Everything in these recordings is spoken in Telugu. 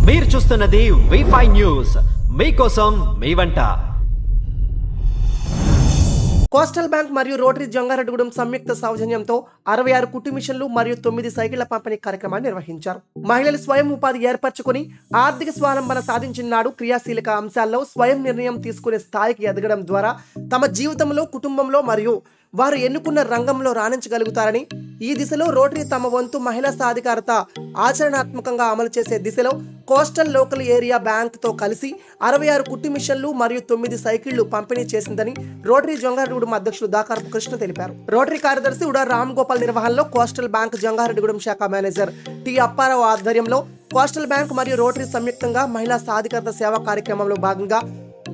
మీరు చూస్తున్నది వి5 న్యూస్, మీకోసం మీ వంట. కోస్టల్ బ్యాంక్ మరియు రోటరీ జంగారెడ్డిగూడెం సంయుక్త సౌజన్యంతో 66 కుట్టు మిషన్లు మరియు 9 సైకిళ్ల పంపిణీ కార్యక్రమాన్ని నిర్వహించారు. మహిళలు స్వయం ఉపాధి ఏర్పరచుకుని ఆర్థిక స్వావలంబన సాధించినాడు. క్రియాశీలక అంశాల్లో స్వయం నిర్ణయం తీసుకునే స్థాయికి ఎదగడం ద్వారా తమ జీవితంలో, కుటుంబంలో మరియు వారు ఎన్నుకున్న రంగంలో రాణించగలుగుతారని, ఈ దిశలో రోటరీ తమ వంతు మహిళా సాధికారత ఆచరణాత్మకంగా అమలు చేసే దిశలో కోస్టల్ లోకల్ ఏరియా బ్యాంక్ తో కలిసి 66 కుట్టు మిషన్లు మరియు 9 సైకిళ్లు పంపిణీ చేసిందని రోటరీ జంగారెడ్డిగూడెం అధ్యక్షుడు దాకారపు కృష్ణ తెలిపారు. రోటరీ కార్యదర్శి ఉడా రామ్ గోపాల్ నిర్వహణలో కోస్టల్ బ్యాంక్ జంగారెడ్డిగూడెం శాఖ మేనేజర్ టి అప్పారావు ఆధ్వర్యంలో కోస్టల్ బ్యాంక్ మరియు రోటరీ సంయుక్తంగా మహిళా సాధికారత సేవా కార్యక్రమంలో భాగంగా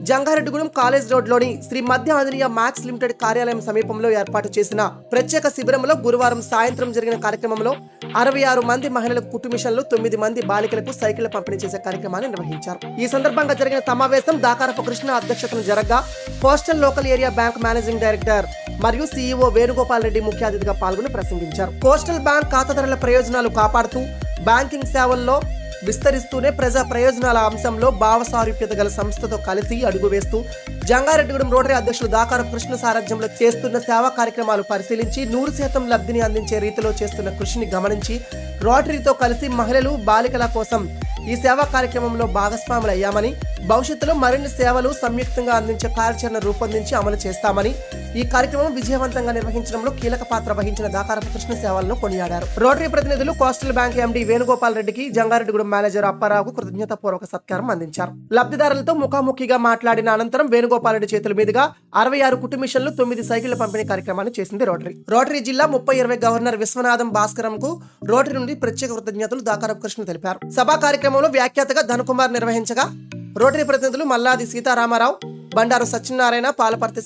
జంగారెడ్డిగూడెం కాలేజ్ రోడ్లోని శ్రీ మధ్య ఆంజనేయ మ్యాక్స్ లిమిటెడ్ కార్యాలయం సమీపంలో ఏర్పాటు చేసిన ప్రత్యేక శిబిరంలో గురువారం సాయంత్రం జరిగిన కార్యక్రమంలో 66 మంది మహిళలకు కుట్టు మిషన్లు, 9 మంది బాలికలకు సైకిళ్ల పంపిణీ చేసే కార్యక్రమాన్ని నిర్వహించారు. ఈ సందర్భంగా జరిగిన సమావేశం దాకారపు కృష్ణ అధ్యక్షతన జరగగా coastal local area bank managing director మరియు సీఈఓ వేణుగోపాల్ రెడ్డి ముఖ్య అతిథిగా పాల్గొని ప్రసంగించారు. కోస్టల్ బ్యాంక్ ఖాతాదారుల ప్రయోజనాలు కాపాడుతూ బ్యాంకింగ్ సేవల్లో విస్తరిస్తూనే ప్రజా ప్రయోజనాల అంశంలో భావసారూప్యత గల సంస్థతో కలిసి అడుగు వేస్తూ జంగారెడ్డిగూడెం రోటరీ అధ్యక్షులు దాకారపు కృష్ణ సారథ్యంలో చేస్తున్న సేవా కార్యక్రమాలు పరిశీలించి 100% లబ్ధిని అందించే రీతిలో చేస్తున్న కృషిని గమనించి రోటరీతో కలిసి మహిళలు, బాలికల కోసం ఈ సేవా కార్యక్రమంలో భాగస్వాములయ్యామని, భవిష్యత్తులో మరిన్ని సేవలు సంయుక్తంగా అందించే కార్యాచరణ రూపొందించి అమలు చేస్తామని, ఈ కార్యక్రమం విజయవంతంగా నిర్వహించడంలో కీలక పాత్ర వహించిన దాకారపు కృష్ణ సేవలను కొనియాడారు. రోటరీ ప్రతినిధులు కోస్టల్ బ్యాంక్ ఎండీ వేణుగోపాల్ రెడ్డికి, జంగారెడ్డిగూడెం మేనేజర్ అప్పారావుకు కృతజ్ఞతాపూర్వక సత్కారం అందించారు. లబ్ధిదారులతో ముఖాముఖిగా మాట్లాడిన అనంతరం వేణుగోపాల్ రెడ్డి చేతుల మీదుగా 66 కుట్టు మిషన్లు, 9 సైకిళ్ల పంపిణీ కార్యక్రమాన్ని చేసింది రోటరీ. రోటరీ జిల్లా 30/20 గవర్నర్ విశ్వనాథం భాస్కరంకు రోటరీ నుండి ప్రత్యేక కృతజ్ఞతలు దాకారపు కృష్ణ తెలిపారు. సభా కార్యక్రమంలో వ్యాఖ్యాతగా ధనకుమార్ నిర్వహించగా రోటరీ ప్రతినిధులు మల్లాది సీతారామారావు, బండారు సత్యనారాయణ, పాలపర్తి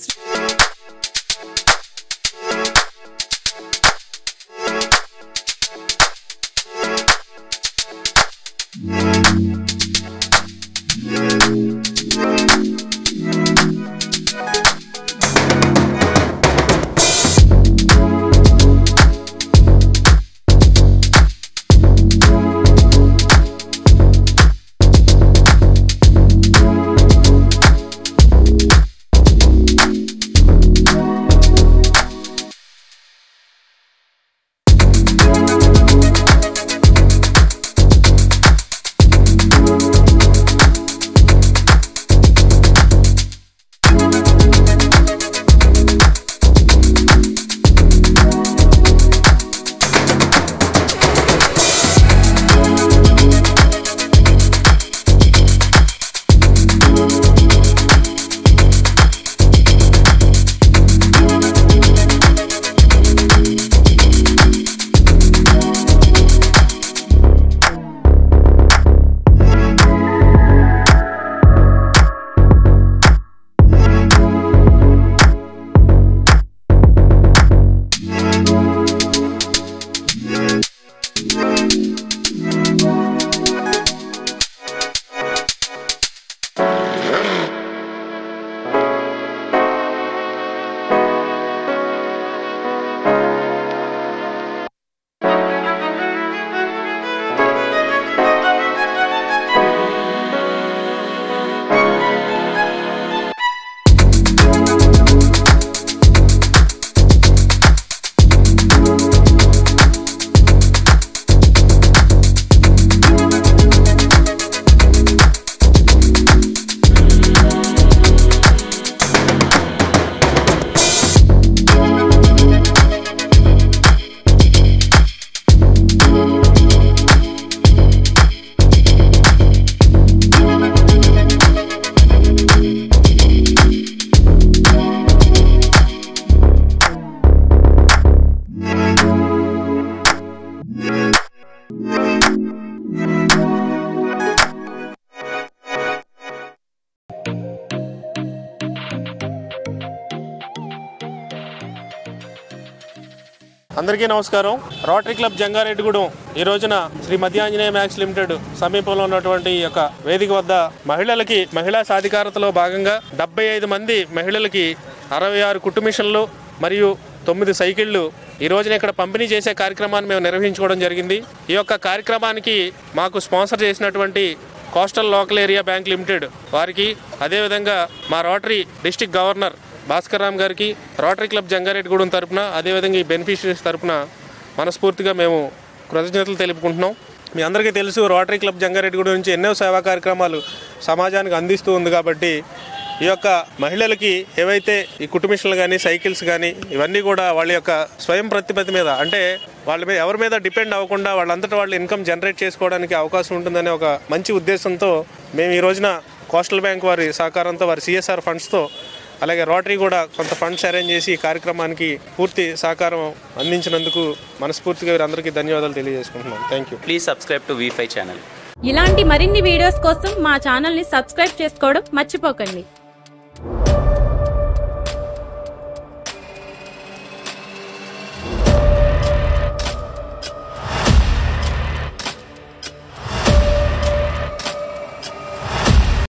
అందరికీ నమస్కారం. రోటరీ క్లబ్ జంగారెడ్డిగూడెం ఈ రోజున శ్రీ మధ్య ఆంజనేయ మ్యాక్స్ లిమిటెడ్ సమీపంలో ఉన్నటువంటి ఈ యొక్క వేదిక వద్ద మహిళలకి మహిళా సాధికారతలో భాగంగా 75 మంది మహిళలకి 66 కుట్టు మిషన్లు మరియు 9 సైకిళ్లు ఈ రోజున ఇక్కడ పంపిణీ చేసే కార్యక్రమాన్ని మేము నిర్వహించుకోవడం జరిగింది. ఈ యొక్క కార్యక్రమానికి మాకు స్పాన్సర్ చేసినటువంటి coastal local area bank limited వారికి, అదేవిధంగా మా rotary district governor Bhaskar Ram గారికి, రోటరీ క్లబ్ జంగారెడ్డిగూడెం తరపున, అదేవిధంగా ఈ బెనిఫిషరీస్ తరపున మనస్ఫూర్తిగా మేము కృతజ్ఞతలు తెలుపుకుంటున్నాం. మీ అందరికీ తెలుసు, రోటరీ క్లబ్ జంగారెడ్డిగూడెం నుంచి ఎన్నో సేవా కార్యక్రమాలు సమాజానికి అందిస్తూ ఉంది. కాబట్టి ఈ యొక్క మహిళలకి ఏవైతే ఈ కుట్టు మిషన్లు కానీ, సైకిల్స్ కానీ ఇవన్నీ కూడా వాళ్ళ యొక్క స్వయం ప్రతిపత్తి మీద, అంటే వాళ్ళ మీద ఎవరి మీద డిపెండ్ అవ్వకుండా వాళ్ళంతటా వాళ్ళు ఇన్కమ్ జనరేట్ చేసుకోవడానికి అవకాశం ఉంటుందనే ఒక మంచి ఉద్దేశంతో మేము ఈ రోజున కోస్టల్ బ్యాంక్ వారి సహకారంతో, వారి CSR ఫండ్స్తో, అలాగే రోటరీ కూడా కొంత ఫండ్స్ అరేంజ్ చేసి ఈ కార్యక్రమానికి పూర్తి సహకారం అందించినందుకు మనస్ఫూర్తిగా వీరందరికీ ధన్యవాదాలు తెలియజేసుకుంటున్నాం. Thank you. Please subscribe to V5 channel. ఇలాంటి మరిన్ని వీడియోస్ కోసం మా ఛానల్ని సబ్స్క్రైబ్ చేసుకోవడం మర్చిపోకండి.